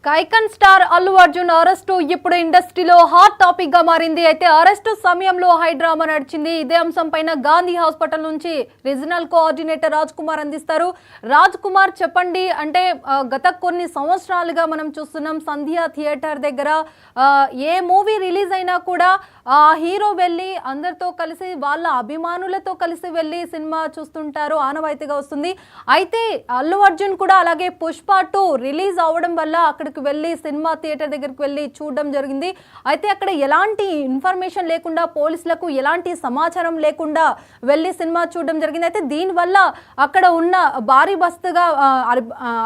కైకన్ star Allu Arjun arrest ఇప్పుడు ఇండస్ట్రీలో hot topic గా మారింది. అయితే అరెస్టు సమయంలో హై డ్రామా నడిచింది. ఇదే అంశం పైన గాంధీ హాస్పిటల్ నుంచి రీజనల్ కోఆర్డినేటర్ రాజ్ కుమార్ అందిస్తారు. రాజ్ కుమార్ చెప్పండి, అంటే గత కొన్ని సంవత్సరాలుగా మనం చూస్తున్నాం సంధ్య థియేటర్ దగ్గర ఏ మూవీ రిలీజ్ అయినా కూడా హీరో వెళ్ళి అందరితో కలిసి వాళ్ళ అభిమానులతో కలిసి వెళ్ళి సినిమా చూస్తుంటారు, ఆనవాయితీగా వస్తుంది. అయితే అల్లు అర్జున్ కూడా అలాగే పుష్ప 2 రిలీజ్ అవ్వడం వల్ల అక్కడికి వెళ్ళి సినిమా థియేటర్ దగ్గరికి వెళ్ళి చూడడం జరిగింది. అయితే అక్కడ ఎలాంటి ఇన్ఫర్మేషన్ లేకుండా, పోలీసులకు ఎలాంటి సమాచారం లేకుండా వెళ్ళి సినిమా చూడడం జరిగింది. అయితే దీనివల్ల అక్కడ ఉన్న భారీ బస్తుగా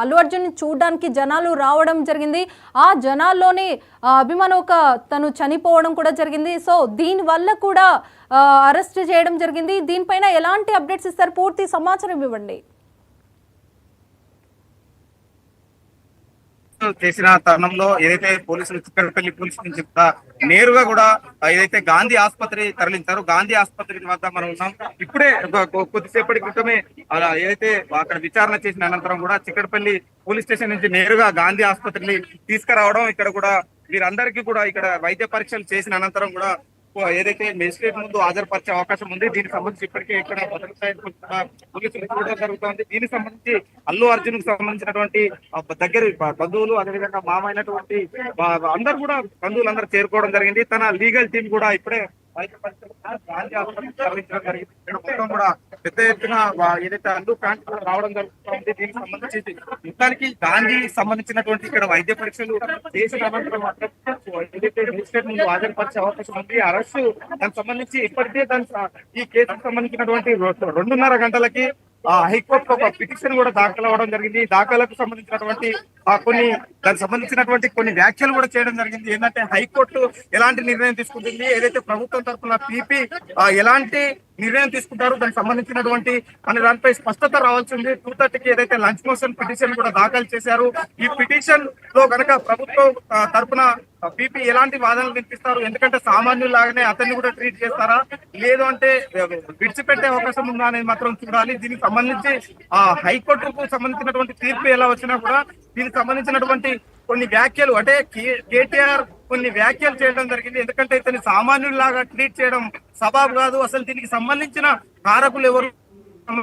అల్లు అర్జున్ చూడడానికి జనాలు రావడం జరిగింది. ఆ జనాల్లోనే అభిమానం తను చనిపోవడం కూడా జరిగింది. సో దీనివల్ల కూడా అరెస్ట్ చేయడం జరిగింది. దీనిపైన ఎలాంటి అప్డేట్స్ ఇస్తారు, పూర్తి సమాచారం ఇవ్వండి. చేసిన తరుణంలో ఏదైతే పోలీసులు చిక్కడపల్లి పోలీసు నుంచి కూడా నేరుగా కూడా ఏదైతే గాంధీ ఆసుపత్రి తరలించారో గాంధీ ఆసుపత్రి వద్ద మనం ఉన్నాం. ఇప్పుడే కొద్దిసేపటి క్రితమే ఏదైతే అక్కడ విచారణ చేసిన అనంతరం కూడా చిక్కడపల్లి పోలీస్ స్టేషన్ నుంచి నేరుగా గాంధీ ఆసుపత్రిని తీసుకురావడం, ఇక్కడ కూడా వీరందరికీ కూడా ఇక్కడ వైద్య పరీక్షలు చేసిన అనంతరం కూడా ఏదైతే మెజిస్ట్రేట్ ముందు హాజరుపరిచే అవకాశం ఉంది. దీనికి సంబంధించి ఇప్పటికే ఇక్కడ పోలీసులు చూడడం జరుగుతుంది. దీనికి సంబంధించి అల్లు అర్జున్ కు సంబంధించినటువంటి దగ్గర బంధువులు, అదేవిధంగా మామైనటువంటి అందరు కూడా బంధువులు అందరూ చేరుకోవడం జరిగింది. తన లీగల్ టీం కూడా ఇప్పుడే వైద్య పరీక్షలు గాంధీ ఆసుపత్రికి తరలించడం జరిగింది. ఇక్కడ మొత్తం కూడా పెద్ద ఎత్తున ఏదైతే అల్లు ప్యాంట్ రావడం జరుగుతుంది. దీనికి సంబంధించి మొత్తానికి గాంధీ సంబంధించినటువంటి ఇక్కడ వైద్య పరీక్షలు చేసిన అనంతరం ఏదైతే మెజిస్ట్రేట్ ముందు హాజరుపరిచే అవకాశం ఉంది. అరెస్టు దానికి సంబంధించి ఇప్పటికే ఈ కేసుకు సంబంధించినటువంటి 2:30 గంటలకి హైకోర్టు ఒక పిటిషన్ కూడా దాఖలు అవ్వడం జరిగింది. దాఖలకు సంబంధించినటువంటి దానికి సంబంధించినటువంటి కొన్ని వ్యాఖ్యలు కూడా చేయడం జరిగింది. ఏంటంటే హైకోర్టు ఎలాంటి నిర్ణయం తీసుకుంటుంది, ఏదైతే ప్రభుత్వం తరఫున పీపీ ఎలాంటి నిర్ణయం తీసుకుంటారు, దానికి సంబంధించినటువంటి అనే దానిపై స్పష్టత రావాల్సింది. 2:30కి ఏదైతే లంచ్ మోషన్ పిటిషన్ కూడా దాఖలు చేశారు. ఈ పిటిషన్ లో కనుక ప్రభుత్వం తరఫున పీపీ ఎలాంటి వాదనలు వినిపిస్తారు, ఎందుకంటే సామాన్యులాగానే అతన్ని కూడా ట్రీట్ చేస్తారా, లేదు అంటే విడిచిపెట్టే అవకాశం ఉందా అనేది మాత్రం చూడాలి. దీనికి సంబంధించి హైకోర్టుకు సంబంధించినటువంటి తీర్పు ఎలా వచ్చినా కూడా దీనికి సంబంధించినటువంటి కొన్ని వ్యాఖ్యలు, అంటే కేటీఆర్ కొన్ని వ్యాఖ్యలు చేయడం జరిగింది. ఎందుకంటే ఇతని సామాన్యుల్లాగా ట్రీట్ చేయడం సబాబు కాదు, అసలు దీనికి సంబంధించిన కారకులు ఎవరు,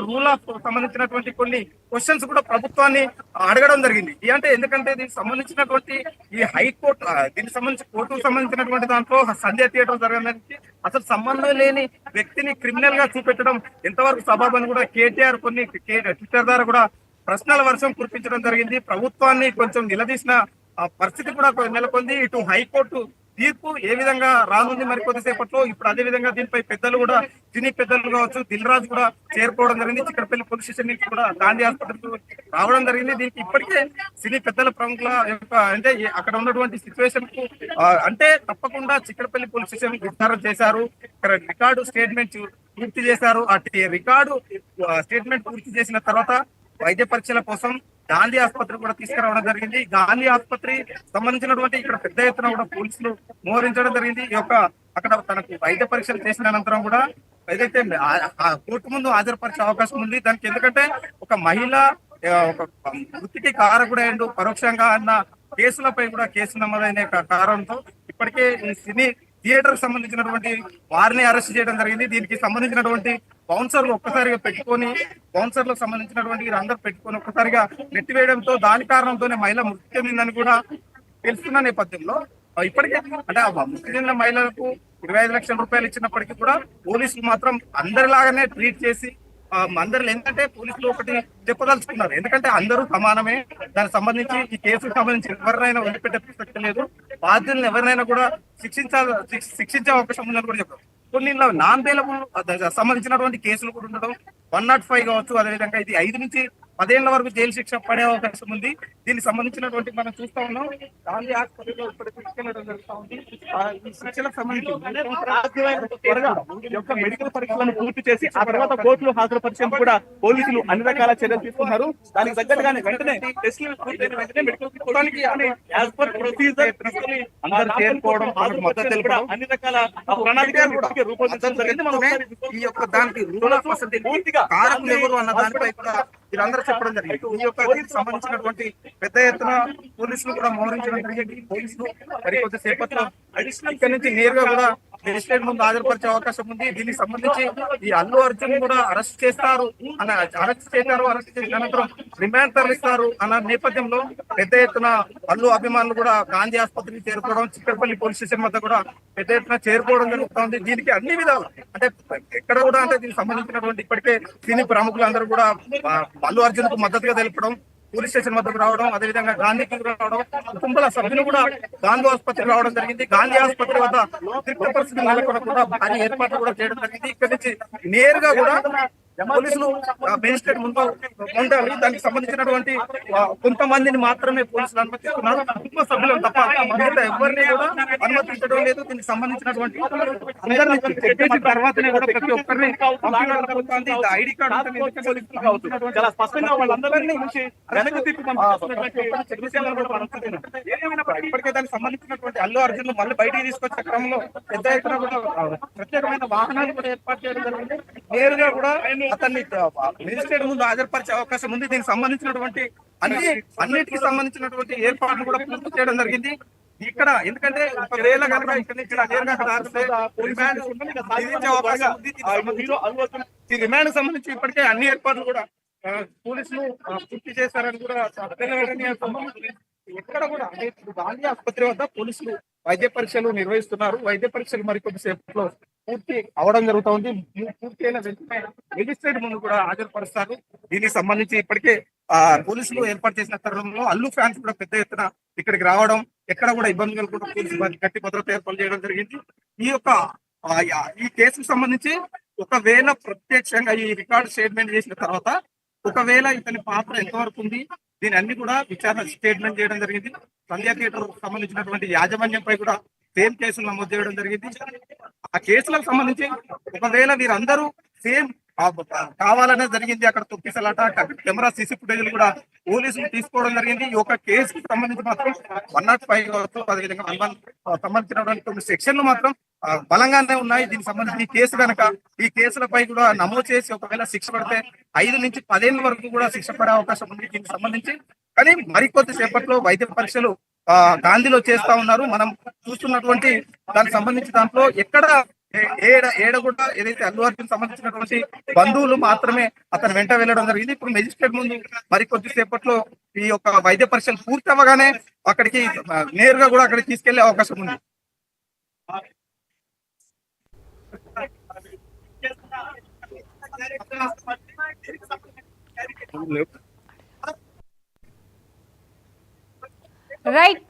రూల్ ఆఫ్ సంబంధించినటువంటి కొన్ని క్వశ్చన్స్ కూడా ప్రభుత్వాన్ని అడగడం జరిగింది. అంటే ఎందుకంటే దీనికి సంబంధించినటువంటి ఈ హైకోర్టు, దీనికి సంబంధించి కోర్టుకు సంబంధించినటువంటి దాంట్లో సంధ్య థియేటర్ జరగడానికి అసలు సంబంధం లేని వ్యక్తిని క్రిమినల్ గా చూపెట్టడం ఎంతవరకు సబాబు అని కూడా కేటీఆర్ కొన్ని ట్విట్టర్ ద్వారా కూడా ప్రశ్నల వర్షం కురిపించడం జరిగింది. ప్రభుత్వాన్ని కొంచెం నిలదీసిన పరిస్థితి కూడా నెలకొంది. ఇటు హైకోర్టు తీర్పు ఏ విధంగా రానుంది మరి కొద్దిసేపట్లో. ఇప్పుడు అదే విధంగా దీనిపై పెద్దలు కూడా, సినీ పెద్దలు కావచ్చు, దిల్ రాజు కూడా చేరుకోవడం జరిగింది. చిక్కడపల్లి పోలీస్ స్టేషన్ నుంచి కూడా గాంధీ హాస్పిటల్ రావడం జరిగింది. దీనికి ఇప్పటికే సినీ పెద్దల ప్రముఖుల యొక్క అంటే అక్కడ ఉన్నటువంటి సిచ్యువేషన్ కు అంటే తప్పకుండా చిక్కడపల్లి పోలీస్ స్టేషన్ విచారణ చేశారు. ఇక్కడ రికార్డు స్టేట్మెంట్ పూర్తి చేశారు. అటు రికార్డు స్టేట్మెంట్ పూర్తి చేసిన తర్వాత వైద్య పరీక్షల కోసం గాంధీ ఆసుపత్రి కూడా తీసుకురావడం జరిగింది. గాంధీ ఆసుపత్రి సంబంధించినటువంటి ఇక్కడ పెద్ద ఎత్తున కూడా పోలీసులు మోహరించడం జరిగింది. ఈ యొక్క అక్కడ తనకు వైద్య పరీక్షలు చేసిన అనంతరం కూడా ఏదైతే కోర్టు ముందు హాజరుపరిచే అవకాశం ఉంది. దానికి ఎందుకంటే ఒక మహిళ ఒక వృత్తికి కారకుడైండు పరోక్షంగా అన్న కేసులపై కూడా కేసు నమోదైన కారణంతో ఇప్పటికే ఈ సినీ థియేటర్ సంబంధించినటువంటి వారిని అరెస్ట్ చేయడం జరిగింది. దీనికి సంబంధించినటువంటి బౌన్సర్లు ఒక్కసారిగా పెట్టుకొని, బౌన్సర్లకు సంబంధించినటువంటి వీరందరూ పెట్టుకొని ఒక్కసారిగా నెట్టివేయడంతో దాని కారణంతోనే మహిళ మృతి చెందిందని కూడా తెలుస్తున్న నేపథ్యంలో ఇప్పటికే అంటే మృతి చెందిన మహిళలకు 25 లక్షల రూపాయలు ఇచ్చినప్పటికీ కూడా పోలీసులు మాత్రం అందరిలాగానే ట్రీట్ చేసి అందరు ఏంటంటే పోలీసులు ఒకటి చెప్పదలుచుకున్నారు. ఎందుకంటే అందరూ సమానమే, దానికి సంబంధించి ఈ కేసుకు సంబంధించి ఎవరినైనా వదిలిపెట్టే ప్రసక్తి లేదు, బాధ్యులను ఎవరినైనా కూడా శిక్షించే అవకాశం ఉందని కూడా చెప్పారు. కొన్ని నాన్ బెయిలబుల్ సంబంధించినటువంటి కేసులు కూడా ఉండడం, 105 కావచ్చు, అదేవిధంగా ఇది 5 నుంచి 10 ఏళ్ల వరకు జైలు శిక్ష పడే అవకాశం ఉంది. దీనికి సంబంధించినటువంటి మనం చూస్తా ఉన్నాం గాంధీ హాస్పిటల్లో ఇప్పటికీ తీసుకెళ్లడం జరుగుతూ ఉంది. ఈ శిక్షలకు సంబంధించి మెడికల్ పరీక్షలను పూర్తి చేసి ఆ తర్వాత కోర్టులో హాజరుపరిచేందుకు కూడా పోలీసులు అన్ని రకాల చర్యలు తీసుకున్నారు. దానికి తగ్గట్టుగానే వెంటనే టెస్టులు పూర్తయిన వెంటనే మెడికల్ తీసుకోవడానికి అన్ని రకాల ప్రణాళికలు రూపొందించడం జరిగింది. ఈ యొక్క దానికి రూల్ ఆఫ్ పూర్తిగా కారకులు ఎవరు అన్న దానిపై కూడా వీరందరూ చెప్పడం జరిగింది. ఈ యొక్క దీనికి సంబంధించినటువంటి పెద్ద ఎత్తున పోలీసులు కూడా మోహరించడం జరిగింది. పోలీసులు మరి కొద్దిసేపట్లో ఇక్కడి నుంచి నేరుగా కూడా మెజిస్ట్రేట్ ముందు హాజరుపరిచే అవకాశం ఉంది. దీనికి సంబంధించి ఈ అల్లు అర్జున్ కూడా అరెస్ట్ చేస్తారు అరెస్ట్ చేసిన అనంతరం రిమాండ్ తరలిస్తారు అన్న నేపథ్యంలో పెద్ద ఎత్తున అల్లు అభిమానులు కూడా గాంధీ ఆసుపత్రికి చేరుకోవడం, చిక్కడపల్లి పోలీస్ స్టేషన్ వద్ద కూడా పెద్ద ఎత్తున చేరుకోవడం జరుగుతుంది. దీనికి అన్ని విధాలు అంటే ఎక్కడ కూడా అంటే దీనికి సంబంధించినటువంటి ఇప్పటికే సినీ ప్రముఖులు అందరూ కూడా అల్లు అర్జున్ కు మద్దతుగా తెలపడం, పోలీస్ స్టేషన్ వద్దకు రావడం, అదేవిధంగా గాంధీకి రావడం, కుటుంబాల సభ్యులు కూడా గాంధీ ఆసుపత్రికి రావడం జరిగింది. గాంధీ ఆసుపత్రి వద్ద ఉద్రిక్త పరిస్థితులు నెలకొనకుండా భారీ ఏర్పాట్లు కూడా చేయడం జరిగింది. ఇక్కడి నుంచి నేరుగా కూడా పోలీసులు మేజిస్ట్రేట్ ముందు ఉండాలి. దానికి సంబంధించినటువంటి కొంతమందిని మాత్రమే పోలీసులు అనుమతిస్తున్నారు. కుటుంబ సభ్యులను తప్ప మిగతా ఎవరిని కూడా అనుమతించడం లేదు. దీనికి సంబంధించినటువంటి అందరినీ చెక్ చేసిన తర్వాతనే కూడా ప్రతి ఒక్కరిని పంపించబడుతోంది. ఐడి కార్డు చాలా స్పష్టంగా వాళ్ళందరినీ వెనక్కి తిప్పి ఇప్పటికే దానికి సంబంధించినటువంటి అల్లు అర్జున్ మళ్ళీ బయటికి తీసుకొచ్చే క్రమంలో పెద్ద ఎత్తున కూడా ప్రత్యేకమైన వాహనాలు కూడా ఏర్పాటు చేయడం జరిగింది. నేరుగా కూడా అతన్ని మెజిస్ట్రేట్ ముందు హాజరుపరిచే అవకాశం ఉంది. దీనికి సంబంధించినటువంటి అన్నిటికి సంబంధించినటువంటి ఏర్పాట్లు కూడా పూర్తి చేయడం జరిగింది. ఇక్కడ ఎందుకంటే ఒకవేళ కనుక ఇక్కడ నుంచి నేరుగా ఈ రిమాండ్ సంబంధించి ఇప్పటికే అన్ని ఏర్పాట్లు కూడా పోలీసులు పూర్తి చేశారని కూడా ఎక్కడ కూడా గాంధీ ఆసుపత్రి వద్ద పోలీసులు వైద్య పరీక్షలు నిర్వహిస్తున్నారు. వైద్య పరీక్షలు మరికొద్దిసేపట్లో పూర్తి అవడం జరుగుతుంది. పూర్తి అయిన వెంటనే మెజిస్ట్రేట్ ముందు కూడా హాజరుపరుస్తారు. దీనికి సంబంధించి ఇప్పటికే పోలీసులు ఏర్పాటు చేసిన తరుణంలో అల్లు ఫ్యాన్స్ కూడా పెద్ద ఎత్తున ఇక్కడికి రావడం, ఎక్కడ కూడా ఇబ్బంది కలగకుండా పోలీసులు గట్టి భద్రత ఏర్పాటు చేయడం జరిగింది. ఈ కేసుకు సంబంధించి ఒకవేళ ప్రత్యక్షంగా ఈ రికార్డు స్టేట్మెంట్ చేసిన తర్వాత ఒకవేళ ఇతని పాత్ర ఎంతవరకు ఉంది, దీని అన్ని కూడా విచారణ స్టేట్మెంట్ చేయడం జరిగింది. సంధ్యా థియేటర్ సంబంధించినటువంటి యాజమాన్యంపై కూడా సేమ్ కేసులు నమోదు చేయడం జరిగింది. ఆ కేసులకు సంబంధించి ఒకవేళ వీరందరూ సేమ్ కావాలనే జరిగింది, అక్కడ తొక్కిసలాట, కెమెరా సీసీ ఫుటేజ్ కూడా పోలీసులు తీసుకోవడం జరిగింది. ఈ యొక్క కేసుకు సంబంధించి మాత్రం 105 కావచ్చు, అదేవిధంగా 11 సంబంధించినటువంటి 9 సెక్షన్లు మాత్రం బలంగానే ఉన్నాయి. దీనికి సంబంధించి ఈ కేసులపై కూడా నమోదు చేసి ఒకవేళ శిక్ష పడితే 5 నుంచి 10 ఏళ్ల వరకు కూడా శిక్ష పడే అవకాశం ఉంది దీనికి సంబంధించి. కానీ మరికొద్ది సేపట్లో వైద్య పరీక్షలు గాంధీలో చేస్తా ఉన్నారు. మనం చూస్తున్నటువంటి దానికి సంబంధించి దాంట్లో ఎక్కడ ఏడ కూడా ఏదైతే అల్లు అర్జున్ సంబంధించినటువంటి బంధువులు మాత్రమే అతను వెంట వెళ్ళడం జరిగింది. ఇప్పుడు మెజిస్ట్రేట్ ముందు మరికొద్ది సేపట్లో ఈ యొక్క వైద్య పరీక్షలు పూర్తి అవ్వగానే అక్కడికి నేరుగా కూడా అక్కడికి తీసుకెళ్లే అవకాశం ఉంది. రైట్.